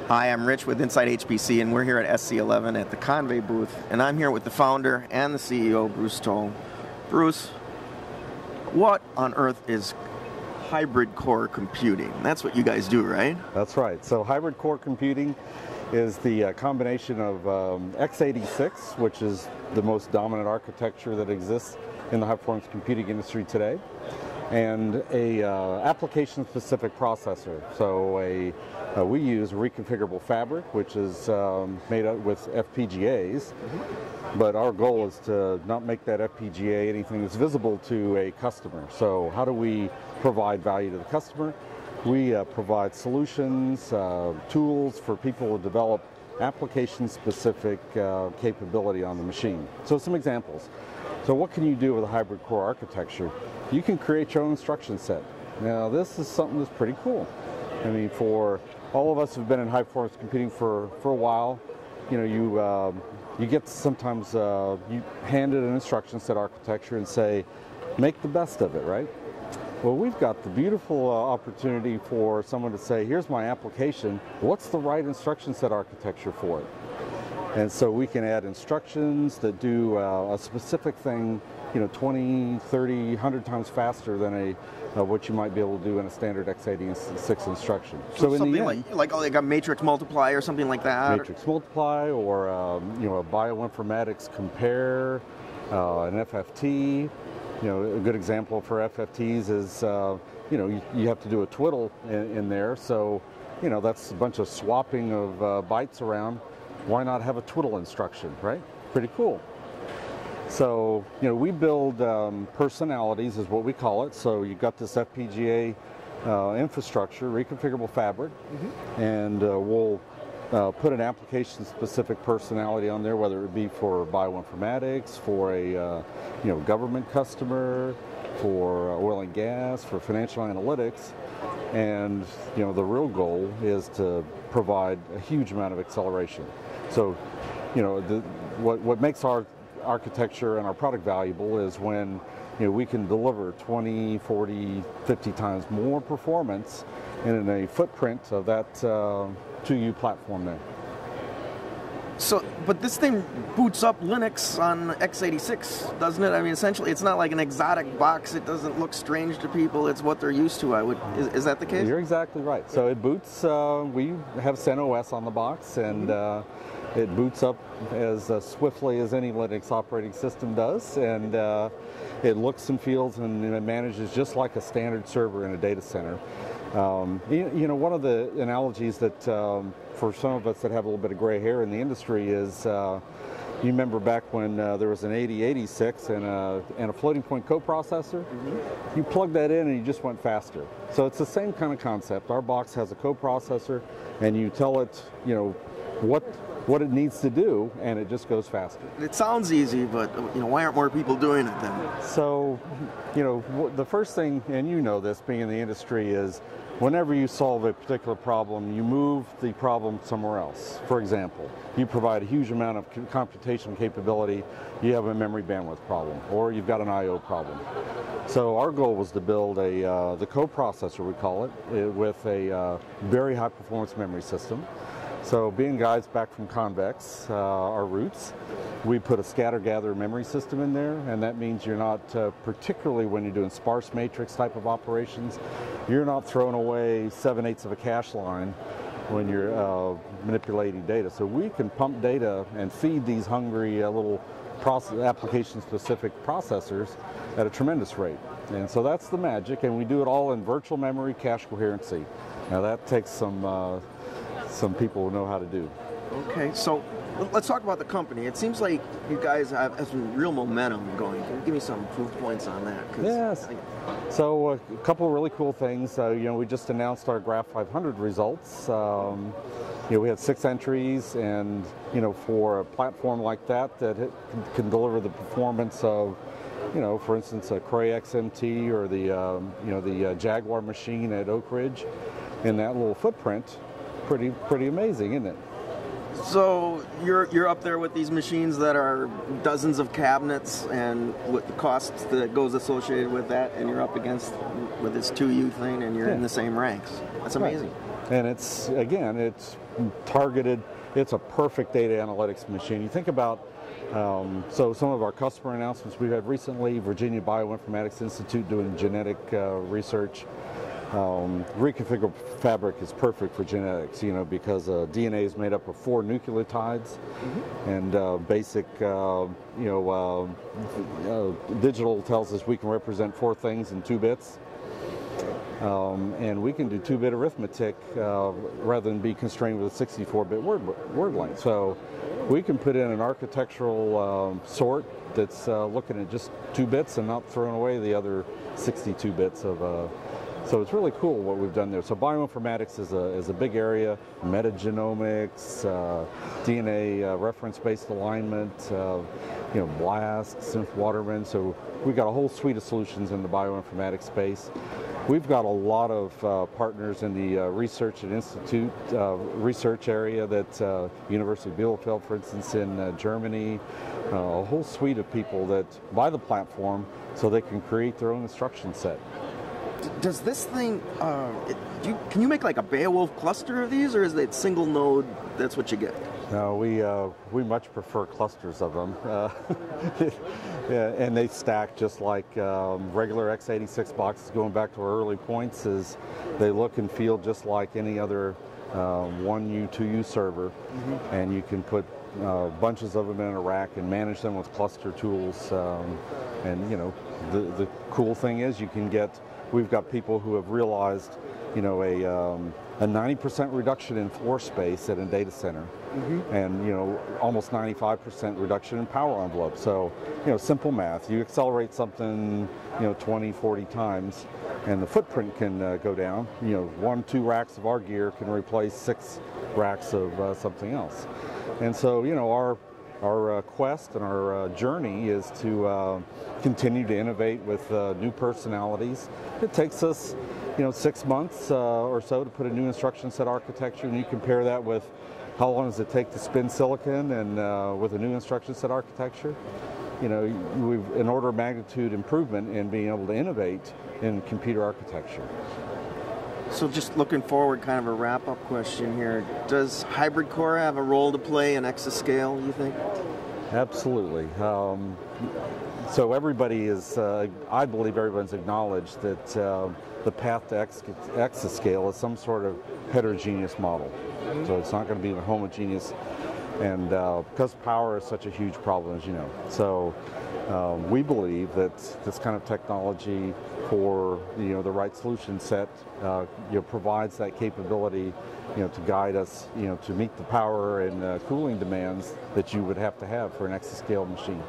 Hi, I'm Rich with Inside HPC, and we're here at SC11 at the Convey booth, and I'm here with the founder and the CEO, Bruce Toal. Bruce, what on earth is hybrid core computing? That's what you guys do, right? That's right. So hybrid core computing is the combination of x86, which is the most dominant architecture that exists in the high-performance computing industry today, and a application-specific processor. So we use a reconfigurable fabric, which is made up with FPGAs, but our goal is to not make that FPGA anything that's visible to a customer. So how do we provide value to the customer? We provide solutions, tools for people to develop application-specific capability on the machine. So some examples. So what can you do with a hybrid core architecture? You can create your own instruction set. Now this is something that's pretty cool. I mean, for all of us who've been in high performance computing for a while, you know, you get sometimes you handed an instruction set architecture and say, make the best of it, right? Well, we've got the beautiful opportunity for someone to say, here's my application, what's the right instruction set architecture for it? And so we can add instructions that do a specific thing, you know, 20, 30, 100 times faster than what you might be able to do in a standard x86 instruction. So in the end, like a matrix multiply or something like that? Matrix multiply, or you know, a Bioinformatics compare, an FFT. You know, a good example for FFTs is, you know, you have to do a twiddle in there. So, you know, that's a bunch of swapping of bytes around. Why not have a twiddle instruction, right? Pretty cool. So, you know, we build personalities, is what we call it. So you've got this FPGA infrastructure, reconfigurable fabric, and we'll put an application-specific personality on there, whether it be for bioinformatics, for a you know, government customer, for oil and gas, for financial analytics. And you know, the real goal is to provide a huge amount of acceleration. So, you know, what makes our architecture and our product valuable is when, you know, we can deliver 20, 40, 50 times more performance in a footprint of that 2U platform there. So, but this thing boots up Linux on x86, doesn't it? I mean, essentially, it's not like an exotic box. It doesn't look strange to people. It's what they're used to. Is that the case? You're exactly right. So it boots. We have CentOS on the box, and it boots up as swiftly as any Linux operating system does, and it looks and feels and it manages just like a standard server in a data center. You know, one of the analogies that for some of us that have a little bit of gray hair in the industry is, you remember back when there was an 8086 and a floating point coprocessor? You plug that in and you just went faster. So it's the same kind of concept. Our box has a coprocessor, and you tell it, you know, what it needs to do, and it just goes faster. It sounds easy, but you know, why aren't more people doing it then? So, you know, the first thing, and you know this being in the industry, is whenever you solve a particular problem, you move the problem somewhere else. For example, you provide a huge amount of computational capability, you have a memory bandwidth problem, or you've got an I/O problem. So our goal was to build the coprocessor, we call it, with a very high performance memory system. So being guys back from Convex, our roots, we put a scatter-gather memory system in there, and that means you're not, particularly when you're doing sparse matrix type of operations, you're not throwing away 7/8 of a cache line when you're manipulating data. So we can pump data and feed these hungry little application-specific processors at a tremendous rate. And so that's the magic, and we do it all in virtual memory cache coherency. Now that takes some people know how to do. Okay, so let's talk about the company. It seems like you guys have some real momentum going. Can you give me some proof points on that? Yes. So a couple of really cool things. You know, we just announced our Graph 500 results. You know, we had 6 entries, and you know, for a platform like that it can deliver the performance of, you know, for instance, a Cray XMT or the you know, the Jaguar machine at Oak Ridge, in that little footprint. Pretty amazing, isn't it? So you're up there with these machines that are dozens of cabinets, and with the cost that goes associated with that, and you're up against with this 2U thing, and you're in the same ranks. That's amazing. Right. And it's, again, it's targeted. It's a perfect data analytics machine. You think about, so some of our customer announcements we've had recently, Virginia Bioinformatics Institute doing genetic research. Reconfigurable fabric is perfect for genetics, you know, because DNA is made up of 4 nucleotides, and basic, digital tells us we can represent 4 things in 2 bits. And we can do 2-bit arithmetic rather than be constrained with a 64-bit word length. So we can put in an architectural sort that's looking at just 2 bits and not throwing away the other 62 bits of. So it's really cool what we've done there. So bioinformatics is a big area. Metagenomics, DNA reference-based alignment, BLAST, Synth Waterman. So we've got a whole suite of solutions in the bioinformatics space. We've got a lot of partners in the research and institute research area, that University of Bielefeld, for instance, in Germany, a whole suite of people that buy the platform so they can create their own instruction set. Does this thing, can you make like a Beowulf cluster of these, or is it single node, that's what you get? No, we much prefer clusters of them. Yeah, and they stack just like regular x86 boxes. Going back to our early points, is they look and feel just like any other 1U, 2U server, and you can put bunches of them in a rack and manage them with cluster tools. And you know, the cool thing is you can get. We've got people who have realized, you know, a 90% reduction in floor space at a data center, and, you know, almost 95% reduction in power envelope. So, you know, simple math. You accelerate something, you know, 20, 40 times, and the footprint can go down. You know, 1, 2 racks of our gear can replace 6 racks of something else. And so, you know, our quest and our journey is to continue to innovate with new personalities. It takes us, you know, 6 months or so to put a new instruction set architecture, and you compare that with how long does it take to spin silicon, and with a new instruction set architecture, you know, we've an order of magnitude improvement in being able to innovate in computer architecture. So just looking forward, kind of a wrap-up question here. Does hybrid core have a role to play in exascale, you think? Absolutely. So everybody is, I believe everyone's acknowledged that the path to exascale is some sort of heterogeneous model. So it's not going to be homogeneous, and because power is such a huge problem, as you know. So we believe that this kind of technology, for, you know, the right solution set, you know, provides that capability, you know, to guide us, you know, to meet the power and cooling demands that you would have to have for an exascale machine.